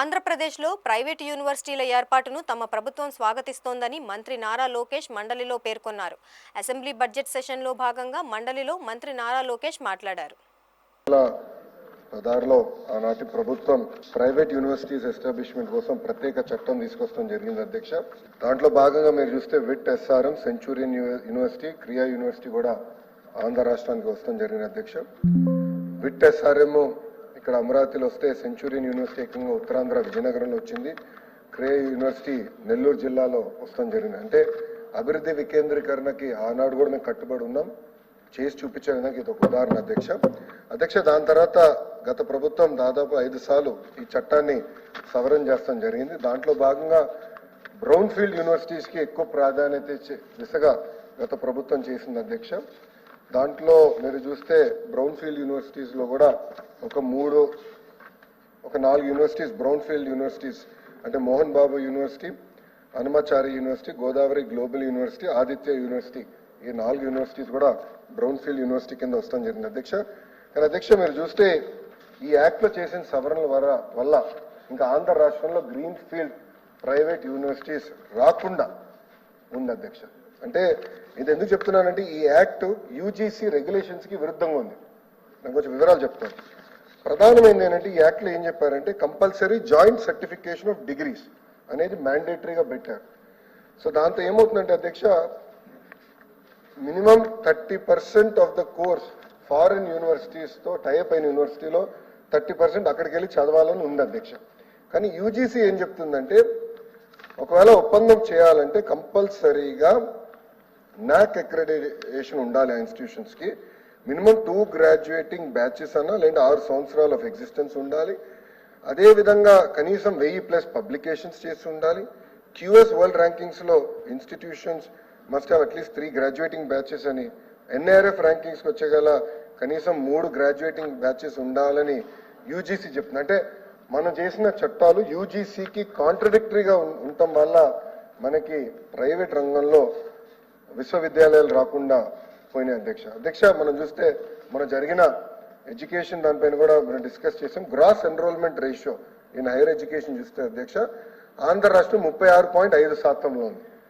ఆంధ్రప్రదేశ్లో ప్రైవేటు యూనివర్సిటీల ఏర్పాటును తమ ప్రభుత్వం స్వాగతిస్తోందని మంత్రి నారా లోకేష్ మండలిలో పేర్కొన్నారు. అసెంబ్లీ బడ్జెట్ సెషన్లో భాగంగా మండలిలో మంత్రి నారా లోకేష్ మాట్లాడారు. దారిలో ఆనాటి ప్రభుత్వం ప్రైవేట్ యూనివర్సిటీస్ ఎస్టాబ్లిష్మెంట్ కోసం ప్రత్యేక చట్టం తీసుకొస్తాం జరిగింది అధ్యక్ష. దాంట్లో భాగంగా మీరు చూస్తే విట్ ఎస్ఆర్ఎం, సెంచూరియన్ యూనివర్సిటీ, క్రియా యూనివర్సిటీ కూడా ఆంధ్ర రాష్ట్రానికి వస్తాం జరిగింది అధ్యక్ష. విట్ ఎస్ఆర్ఎం ఇక్కడ అమరావతిలో వస్తే, సెంచూరియన్ యూనివర్సిటీ ఏకంగా ఉత్తరాంధ్ర విజయనగరంలో వచ్చింది, క్రియా యూనివర్సిటీ నెల్లూరు జిల్లాలో వస్తాం జరిగింది. అంటే అభివృద్ధి వికేంద్రీకరణకి ఆనాడు కూడా మేము కట్టుబడి ఉన్నాం, చేసి చూపించడానికి ఇది ఒక ఉదాహరణ అధ్యక్ష. దాని తర్వాత గత ప్రభుత్వం దాదాపు 5 సార్లు ఈ చట్టాన్ని సవరణ చేస్తాం జరిగింది. దాంట్లో భాగంగా బ్రౌన్ ఫీల్డ్ యూనివర్సిటీస్కి ఎక్కువ ప్రాధాన్యత ఇచ్చే దిశగా గత ప్రభుత్వం చేసింది అధ్యక్ష. దాంట్లో మీరు చూస్తే బ్రౌన్ ఫీల్డ్ యూనివర్సిటీస్లో కూడా ఒక 4 యూనివర్సిటీస్ బ్రౌన్ ఫీల్డ్ యూనివర్సిటీస్ అంటే Mohan Babu university, Hanumachari university, Godavari global university, Aditya university, ఈ 4 యూనివర్సిటీస్ కూడా బ్రౌన్ ఫీల్డ్ యూనివర్సిటీ కింద వస్తాం జరిగింది అధ్యక్ష. కానీ అధ్యక్ష మీరు చూస్తే ఈ యాక్ట్లో చేసిన సవరణల వల్ల ఇంకా ఆంధ్ర రాష్ట్రంలో గ్రీన్ ఫీల్డ్ ప్రైవేట్ యూనివర్సిటీస్ రాకుండా ఉంది అధ్యక్ష. అంటే ఇది ఎందుకు చెప్తున్నానంటే ఈ యాక్ట్ యూజీసీ రెగ్యులేషన్స్కి విరుద్ధంగా ఉంది. నేను కొంచెం వివరాలు చెప్తాను. ప్రధానమైనది ఏంటంటే ఈ యాక్ట్లో ఏం చెప్పారంటే compulsory joint certification of degrees అనేది మ్యాండేటరీగా పెట్టారు. సో దాంతో ఏమవుతుందంటే అధ్యక్ష, minimum 30% of the course foreign యూనివర్సిటీస్తో టైప్ అయిన యూనివర్సిటీలో 30% అక్కడికి వెళ్ళి చదవాలని ఉంది అధ్యక్ష. కానీ యూజీసీ ఏం చెప్తుందంటే ఒకవేళ ఒప్పందం చేయాలంటే కంపల్సరీగా నాక్ అక్రెడిటేషన్ ఉండాలి ఆ ఇన్స్టిట్యూషన్స్కి. మినిమం 2 గ్రాడ్యుయేటింగ్ బ్యాచెస్ అన్నా లేదా 6 సంవత్సరాల ఆఫ్ ఎగ్జిస్టెన్స్ ఉండాలి. అదేవిధంగా కనీసం 1000+ పబ్లికేషన్స్ చేసి ఉండాలి. క్యూఎస్ వరల్డ్ ర్యాంకింగ్స్లో institutions must have at least 3 graduating batches అని, ఎన్ఐఆర్ఎఫ్ ర్యాంకింగ్స్కి వచ్చేగల కనీసం 3 గ్రాడ్యుయేటింగ్ బ్యాచెస్ ఉండాలని యూజీసీ చెప్తుంది. అంటే మనం చేసిన చట్టాలు యూజీసీకి కాంట్రడిక్టరీగా ఉండటం వల్ల మనకి ప్రైవేట్ రంగంలో విశ్వవిద్యాలయాలు రాకుండా పోయినాయి అధ్యక్ష. మనం చూస్తే మనం జరిగిన ఎడ్యుకేషన్ దానిపైన కూడా మనం డిస్కస్ చేసాం. Gross enrolment ratio in higher education చూస్తే అధ్యక్ష ఆంధ్ర రాష్ట్రం 36.5% ఉంది.